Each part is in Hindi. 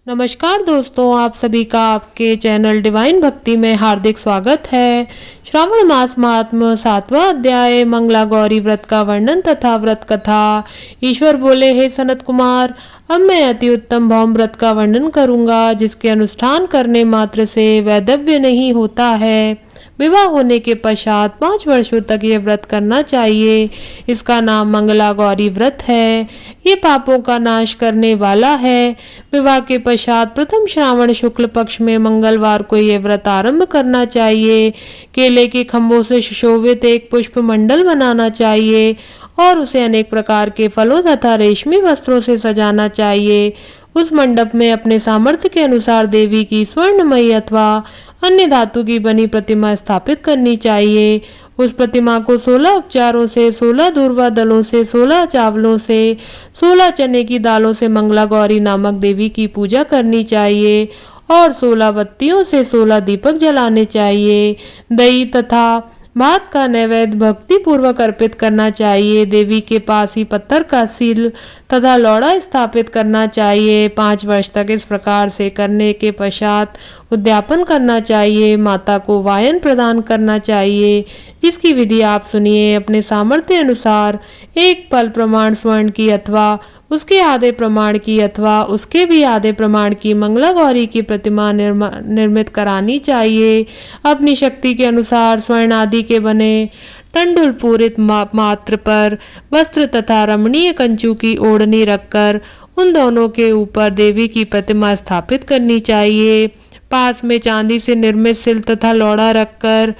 नमस्कार दोस्तों, आप सभी का आपके चैनल डिवाइन भक्ति में हार्दिक स्वागत है। श्रावण मास महात्म्य 7वां अध्याय मंगला गौरी व्रत का वर्णन तथा व्रत कथा। ईश्वर बोले, हे सनत कुमार, अब मैं अति उत्तम भौम व्रत का वर्णन करूंगा, जिसके अनुष्ठान करने मात्र से वैधव्य नहीं होता है। विवाह होने के पश्चात 5 वर्षों तक यह व्रत करना चाहिए। इसका नाम मंगला गौरी व्रत है। ये पापों का नाश करने वाला है। विवाह के पश्चात प्रथम श्रावण शुक्ल पक्ष में मंगलवार को यह व्रत आरंभ करना चाहिए। केले के खंभों से सुशोभित एक पुष्प मंडल बनाना चाहिए और उसे अनेक प्रकार के फलों तथा रेशमी वस्त्रों से सजाना चाहिए। उस मंडप में अपने सामर्थ्य के अनुसार देवी की स्वर्णमयी अथवा अन्य धातु की बनी प्रतिमा स्थापित करनी चाहिए। उस प्रतिमा को 16 उपचारों से, 16 दूर्वा दलों से, 16 चावलों से, 16 चने की दालों से मंगला गौरी नामक देवी की पूजा करनी चाहिए और 16 बत्तियों से 16 दीपक जलाने चाहिए। दही तथा भात का नैवेद्य भक्ति पूर्वक अर्पित करना चाहिए। देवी के पास ही पत्थर का सील तथा लौड़ा स्थापित करना चाहिए। 5 वर्ष तक इस प्रकार से करने के पश्चात उद्यापन करना चाहिए। माता को वायन प्रदान करना चाहिए, जिसकी विधि आप सुनिए। अपने सामर्थ्य अनुसार एक पल प्रमाण स्वर्ण की अथवा उसके आधे प्रमाण की अथवा उसके भी आधे प्रमाण की मंगला गौरी की प्रतिमा निर्मित करानी चाहिए। अपनी शक्ति के अनुसार स्वर्ण आदि के बने टंडुल पूरित मात्र पर वस्त्र तथा रमणीय कंचू की ओढ़नी रखकर उन दोनों के ऊपर देवी की प्रतिमा स्थापित करनी चाहिए। पास में चांदी से निर्मित सिल तथा लौड़ा रखकर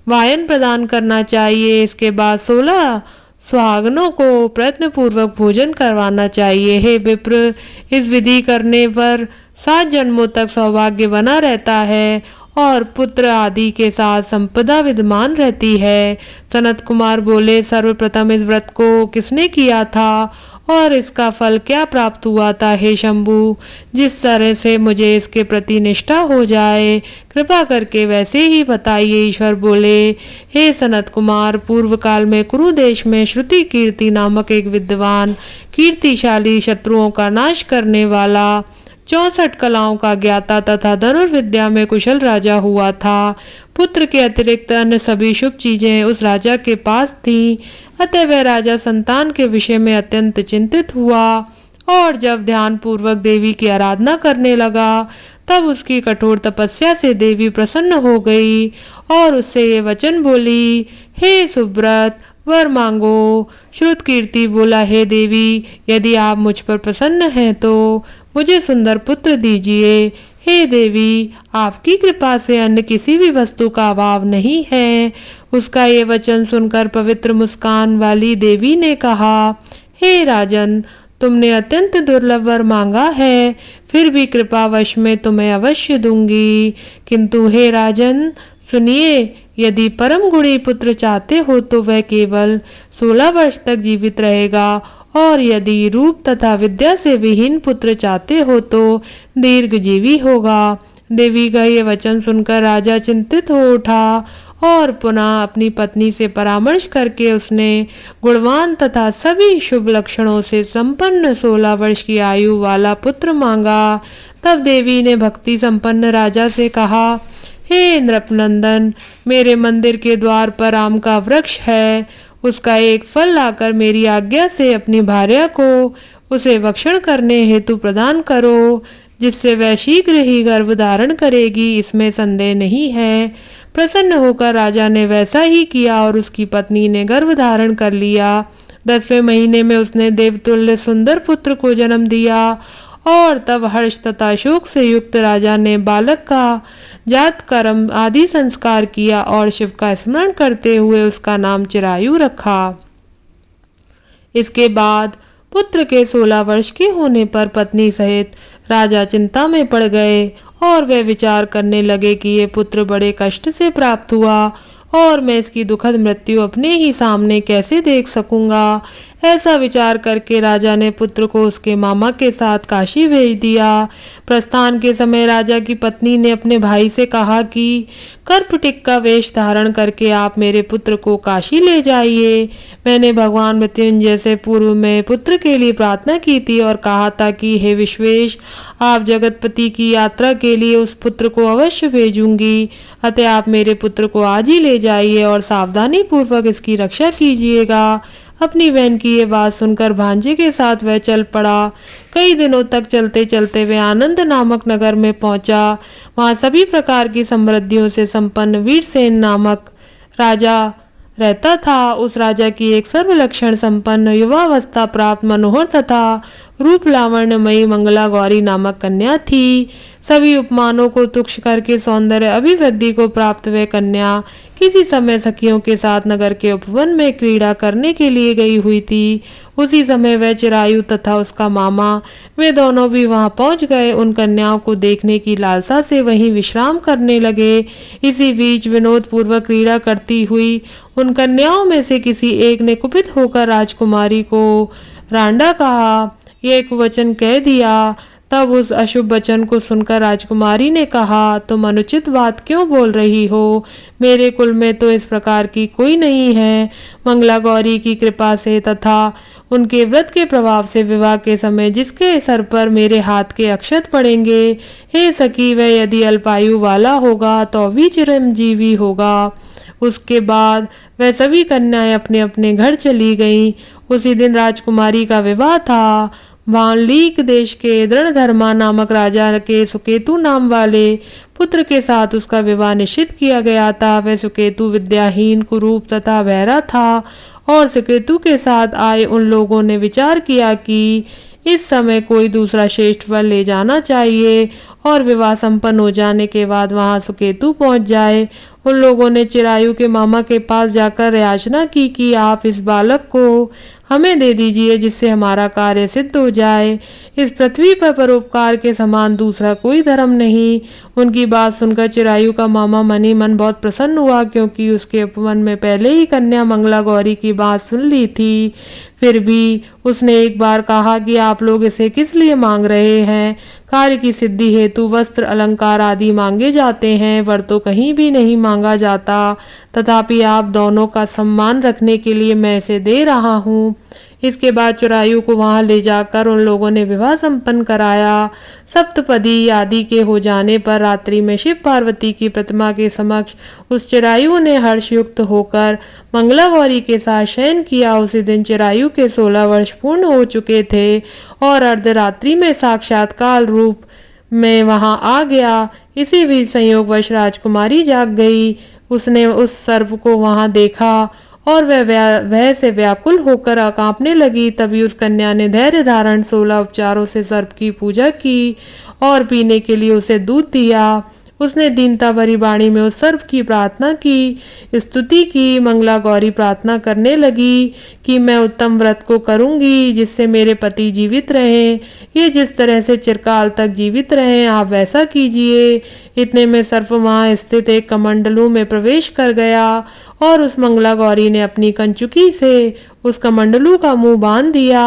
वायन प्रदान करना चाहिए। इसके बाद 16 सुहागनों को प्रयत्न पूर्वक भोजन करवाना चाहिए। हे विप्र, इस विधि करने पर 7 जन्मों तक सौभाग्य बना रहता है और पुत्र आदि के साथ संपदा विद्यमान रहती है। सनत कुमार बोले, सर्वप्रथम इस व्रत को किसने किया था और इसका फल क्या प्राप्त हुआ था? हे शंभु, जिस तरह से मुझे इसके प्रति निष्ठा हो जाए, कृपा करके वैसे ही बताइए। ईश्वर बोले, हे सनत कुमार, पूर्व काल में कुरु देश में श्रुति कीर्ति नामक एक विद्वान कीर्तिशाली शत्रुओं का नाश करने वाला 64 कलाओं का ज्ञाता तथा धनुर्विद्या में कुशल राजा हुआ था। पुत्र के अतिरिक्त अन्य सभी शुभ चीजें उस राजा के पास थीं। अतः वह राजा संतान के विषय में अत्यंत चिंतित हुआ और जब ध्यान पूर्वक देवी की आराधना करने लगा, तब उसकी कठोर तपस्या से देवी प्रसन्न हो गई और उससे ये वचन बोली, हे सुब्रत, वर मांगो। श्रुत कीर्ति बोला, हे देवी, यदि आप मुझ पर प्रसन्न हैं तो मुझे सुंदर पुत्र दीजिए। हे देवी, आपकी कृपा से अन्य किसी भी वस्तु का अभाव नहीं है। उसका ये वचन सुनकर पवित्र मुस्कान वाली देवी ने कहा, हे राजन, तुमने अत्यंत दुर्लभ वर मांगा है, फिर भी कृपावश में तुम्हें अवश्य दूंगी। किंतु हे राजन, सुनिए, यदि परम गुणी पुत्र चाहते हो तो वह केवल 16 वर्ष तक जीवित रहेगा और यदि रूप तथा विद्या से विहीन पुत्र चाहते हो तो दीर्घजीवी होगा। देवी का ये वचन सुनकर राजा चिंतित हो उठा और पुनः अपनी पत्नी से परामर्श करके उसने गुणवान तथा सभी शुभ लक्षणों से संपन्न 16 वर्ष की आयु वाला पुत्र मांगा। तब देवी ने भक्ति संपन्न राजा से कहा, हे नृपनंदन, मेरे मंदिर के द्वार पर आम का वृक्ष है। उसका एक फल लाकर मेरी आज्ञा से अपनी भार्या को उसे भक्षण करने हेतु प्रदान करो, जिससे वह शीघ्र ही गर्भ धारण करेगी, इसमें संदेह नहीं है। प्रसन्न होकर राजा ने वैसा ही किया और उसकी पत्नी ने गर्भ धारण कर लिया। 10वें महीने में उसने देवतुल्य सुंदर पुत्र को जन्म दिया और तब हर्ष तथा शोक से युक्त राजा ने बालक का जात कर्म आदि संस्कार किया और शिव का स्मरण करते हुए उसका नाम चिरायु रखा। इसके बाद पुत्र के 16 वर्ष के होने पर पत्नी सहित राजा चिंता में पड़ गए और वे विचार करने लगे कि ये पुत्र बड़े कष्ट से प्राप्त हुआ और मैं इसकी दुखद मृत्यु अपने ही सामने कैसे देख सकूंगा। ऐसा विचार करके राजा ने पुत्र को उसके मामा के साथ काशी भेज दिया। प्रस्थान के समय राजा की पत्नी ने अपने भाई से कहा कि कर्पटिक का वेश धारण करके आप मेरे पुत्र को काशी ले जाइए। मैंने भगवान मृत्युंजय से पूर्व में पुत्र के लिए प्रार्थना की थी और कहा था कि हे विश्वेश, आप जगतपति की यात्रा के लिए उस पुत्र को अवश्य भेजूंगी, अतः आप मेरे पुत्र को आज ही ले जाइए और सावधानी पूर्वक इसकी रक्षा कीजिएगा। अपनी बहन की ये बात सुनकर भांजे के साथ वह चल पड़ा। कई दिनों तक चलते चलते वे आनंद नामक नगर में पहुंचा। वहां सभी प्रकार की समृद्धियों से संपन्न वीरसेन नामक राजा रहता था। उस राजा की एक सर्वलक्षण संपन्न युवावस्था प्राप्त मनोहर तथा रूप लावण्यमयी मंगला गौरी नामक कन्या थी। सभी उपमानों को तुक्ष करके सौंदर्य अभिवृद्धि को प्राप्त वह कन्या किसी समय सखियों के साथ नगर के उपवन में क्रीड़ा करने के लिए गई हुई थी। उसी समय वह चिरायु तथा उसका मामा वे दोनों भी वहां पहुंच गए। उन कन्याओं को देखने की लालसा से वहीं विश्राम करने लगे। इसी बीच विनोद पूर्वक क्रीड़ा करती हुई उन कन्याओं में से किसी एक ने कुपित होकर राजकुमारी को रांडा कहा, एक वचन कह दिया। तब उस अशुभ वचन को सुनकर राजकुमारी ने कहा, तुम अनुचित बात क्यों बोल रही हो? मेरे कुल में तो इस प्रकार की कोई नहीं है। मंगला गौरी की कृपा से तथा उनके व्रत के प्रभाव से विवाह के समय जिसके सर पर मेरे हाथ के अक्षत पड़ेंगे, हे सखी, वह यदि अल्पायु वाला होगा तो भी चिरंजीवी होगा। उसके बाद वह सभी कन्याएं अपने अपने घर चली गईं। उसी दिन राजकुमारी का विवाह था। वाल्मीक देश के दृढ़धर्मा नामक राजा के सुकेतु नाम वाले पुत्र के साथ उसका विवाह निश्चित किया गया था। वह सुकेतु विद्याहीन, कुरूप तथा बहरा था और सुकेतु के साथ आए उन लोगों ने विचार किया कि इस समय कोई दूसरा श्रेष्ठ वर ले जाना चाहिए और विवाह संपन्न हो जाने के बाद वहां सुकेतु पहुंच जाए। उन लोगों ने चिरायु के मामा के पास जाकर याचना की कि आप इस बालक को हमें दे दीजिए जिससे हमारा कार्य सिद्ध हो जाए। इस पृथ्वी पर परोपकार के समान दूसरा कोई धर्म नहीं। उनकी बात सुनकर चिरायु का मामा मन ही मन बहुत प्रसन्न हुआ, क्योंकि उसके उपवन में पहले ही कन्या मंगला गौरी की बात सुन ली थी। फिर भी उसने एक बार कहा कि आप लोग इसे किस लिए मांग रहे हैं? कार्य की सिद्धि हेतु वस्त्र, अलंकार आदि मांगे जाते हैं, वर तो कहीं भी नहीं मांगा जाता। तथापि आप दोनों का सम्मान रखने के लिए मैं इसे दे रहा हूँ। इसके बाद चिरायु को वहां ले जाकर उन लोगों ने विवाह संपन्न कराया। सप्तपदी आदि के हो जाने पर रात्रि में शिव पार्वती की प्रतिमा के समक्ष उस चिरायु ने हर्षयुक्त होकर मंगला गौरी के साथ शयन किया। उसी दिन चिरायु के 16 वर्ष पूर्ण हो चुके थे और अर्धरात्रि में साक्षात्कार रूप में वहां आ गया। इसी बीच संयोगवश राजकुमारी जाग गई। उसने उस सर्प को वहां देखा और वह से व्याकुल होकर कांपने लगी। तभी उस कन्या ने धैर्य धारण 16 उपचारों से सर्प की पूजा की और पीने के लिए उसे दूध दिया। उसने दीनता भरी वाणी में उस सर्प की प्रार्थना की, स्तुति की। मंगला गौरी प्रार्थना करने लगी कि मैं उत्तम व्रत को करूंगी जिससे मेरे पति जीवित रहें। ये जिस तरह से चिरकाल तक जीवित रहें आप वैसा कीजिए। इतने में सर्प वहां स्थित एक कमंडलू में प्रवेश कर गया और उस मंगला गौरी ने अपनी कंचुकी से उस कमंडलू का मुंह बांध दिया।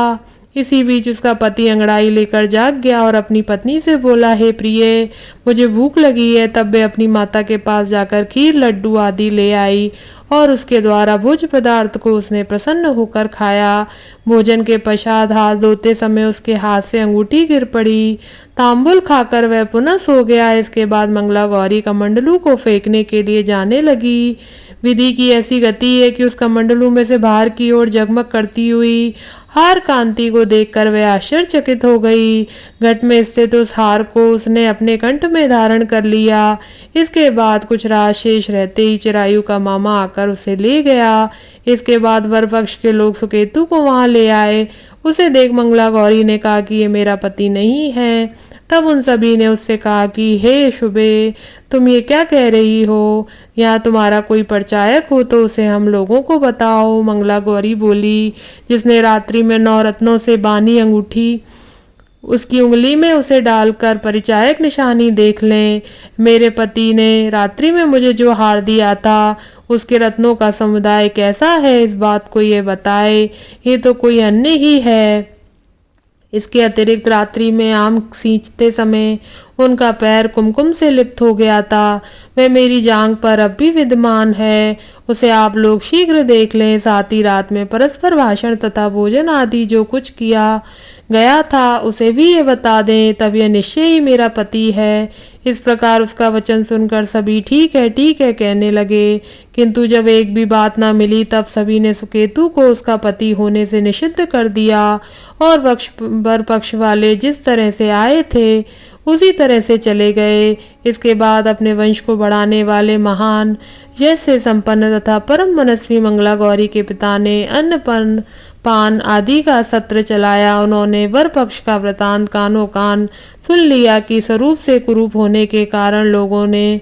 इसी बीच उसका पति अंगड़ाई लेकर जाग गया और अपनी पत्नी से बोला, हे प्रिय, मुझे भूख लगी है। तब वे अपनी माता के पास जाकर खीर, लड्डू आदि ले आई और उसके द्वारा भोज्य पदार्थ को उसने प्रसन्न होकर खाया। भोजन के पश्चात हाथ धोते समय उसके हाथ से अंगूठी गिर पड़ी। तांबुल खाकर वह पुनः सो गया। इसके बाद मंगला गौरी कमंडलू को फेंकने के लिए जाने लगी। विधि की ऐसी गति है कि उस कमंडलू में से बाहर की ओर जगमग करती हुई हार कांति को देखकर वह आश्चर्यचकित हो गई। घट में स्थित उस हार को उसने अपने कंठ में धारण कर लिया। इसके बाद कुछ रात शेष रहते ही चिरायु का मामा आकर उसे ले गया। इसके बाद वर पक्ष के लोग सुकेतु को वहां ले आए। उसे देख मंगला गौरी ने कहा कि ये मेरा पति नहीं है। तब उन सभी ने उससे कहा कि हे शुभे, तुम ये क्या कह रही हो? यहाँ तुम्हारा कोई परिचायक हो तो उसे हम लोगों को बताओ। मंगला गौरी बोली, जिसने रात्रि में 9 रत्नों से बानी अंगूठी उसकी उंगली में उसे डालकर परिचायक निशानी देख लें। मेरे पति ने रात्रि में मुझे जो हार दिया था उसके रत्नों का समुदाय कैसा है, इस बात को ये बताए। ये तो कोई अन्य ही है। इसके अतिरिक्त रात्रि में आम सींचते समय उनका पैर कुमकुम से लिप्त हो गया था। वह मेरी जांघ पर अब भी विद्यमान है। उसे आप लोग शीघ्र देख लें। साथ ही रात में परस्पर भाषण तथा भोजन आदि जो कुछ किया गया था उसे भी ये बता दें, तब यह निश्चय ही मेरा पति है। इस प्रकार उसका वचन सुनकर सभी ठीक है कहने लगे, किंतु जब एक भी बात ना मिली तब सभी ने सुकेतु को उसका पति होने से निषिद्ध कर दिया और वर पक्ष वाले जिस तरह से आए थे उसी तरह से चले गए। इसके बाद अपने वंश को बढ़ाने वाले महान यश से संपन्न तथा परम मनस्वी मंगला गौरी के पिता ने अन्न पान आदि का सत्र चलाया। उन्होंने वर पक्ष का वृतांत कानों कान सुन लिया कि स्वरूप से कुरूप होने के कारण लोगों ने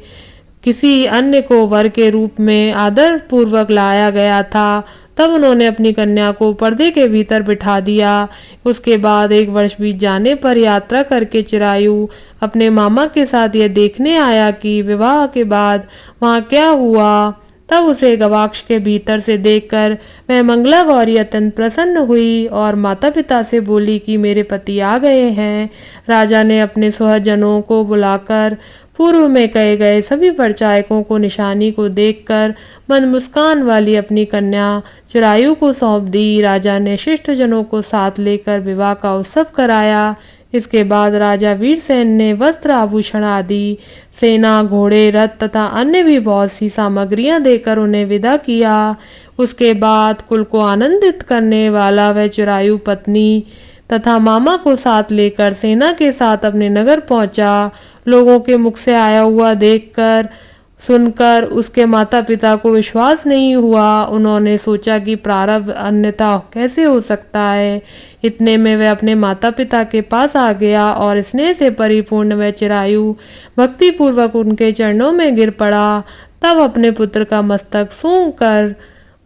किसी अन्य को वर के रूप में आदर पूर्वक लाया गया था। तब उन्होंने अपनी कन्या को पर्दे के भीतर बिठा दिया। उसके बाद 1 वर्ष बीत जाने पर यात्रा करके चिरायु अपने मामा के साथ यह देखने आया कि विवाह के बाद वहाँ क्या हुआ। तब उसे गवाक्ष के भीतर से देखकर वह मंगला गौरी अत्यंत प्रसन्न हुई और माता पिता से बोली कि मेरे पति आ गए हैं। राजा ने अपने स्वजनों को बुलाकर पूर्व में कहे गए सभी परिचायकों को निशानी को देखकर मंद मुस्कान वाली अपनी कन्या चिरायु को सौंप दी। राजा ने शिष्ट जनों को साथ लेकर विवाह का उत्सव कराया। इसके बाद राजा वीरसेन ने वस्त्र आभूषण आदि, सेना, घोड़े, रथ तथा अन्य भी बहुत सी सामग्रियां देकर उन्हें विदा किया। उसके बाद कुल को आनंदित करने वाला वह चिरायु पत्नी तथा मामा को साथ लेकर सेना के साथ अपने नगर पहुंचा। लोगों के मुख से आया हुआ देखकर सुनकर उसके माता पिता को विश्वास नहीं हुआ। उन्होंने सोचा कि प्रारब्ध अन्यथा कैसे हो सकता है। इतने में वह अपने माता पिता के पास आ गया और स्नेह से परिपूर्ण वह चिरायु भक्ति पूर्वक उनके चरणों में गिर पड़ा। तब अपने पुत्र का मस्तक सूंघ कर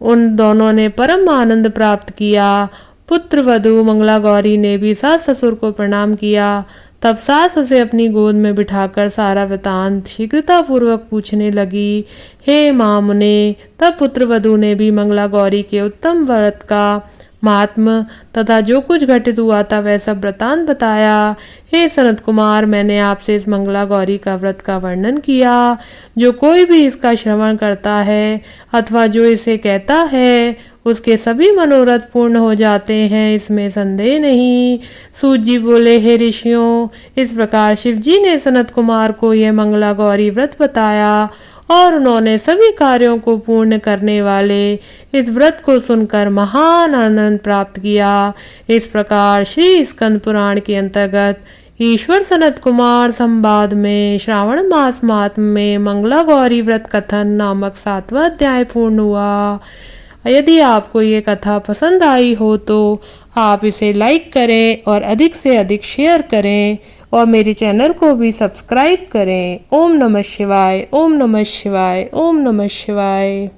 उन दोनों ने परम आनंद प्राप्त किया। पुत्र वधू मंगला गौरी ने भी सास ससुर को प्रणाम किया। तब सास उसे अपनी गोद में बिठाकर सारा वृतांत शीघ्रता पूर्वक पूछने लगी। हे माँ मुने। तब पुत्र वधू ने भी मंगला गौरी के उत्तम व्रत का महात्म तथा जो कुछ घटित हुआ था वह सब वृतांत बताया। हे सनत कुमार, मैंने आपसे इस मंगला गौरी का व्रत का वर्णन किया। जो कोई भी इसका श्रवण करता है अथवा जो इसे कहता है उसके सभी मनोरथ पूर्ण हो जाते हैं, इसमें संदेह नहीं। सूत जी बोले, हे ऋषियों, इस प्रकार शिव जी ने सनत कुमार को यह मंगला गौरी व्रत बताया और उन्होंने सभी कार्यों को पूर्ण करने वाले इस व्रत को सुनकर महान आनंद प्राप्त किया। इस प्रकार श्री स्कंद पुराण के अंतर्गत ईश्वर सनत कुमार संवाद में श्रावण मास महात्म्य में मंगला गौरी व्रत कथन नामक 7वां अध्याय पूर्ण हुआ। यदि आपको ये कथा पसंद आई हो तो आप इसे लाइक करें और अधिक से अधिक शेयर करें और मेरे चैनल को भी सब्सक्राइब करें। ओम नमः शिवाय, ओम नमः शिवाय, ओम नमः शिवाय।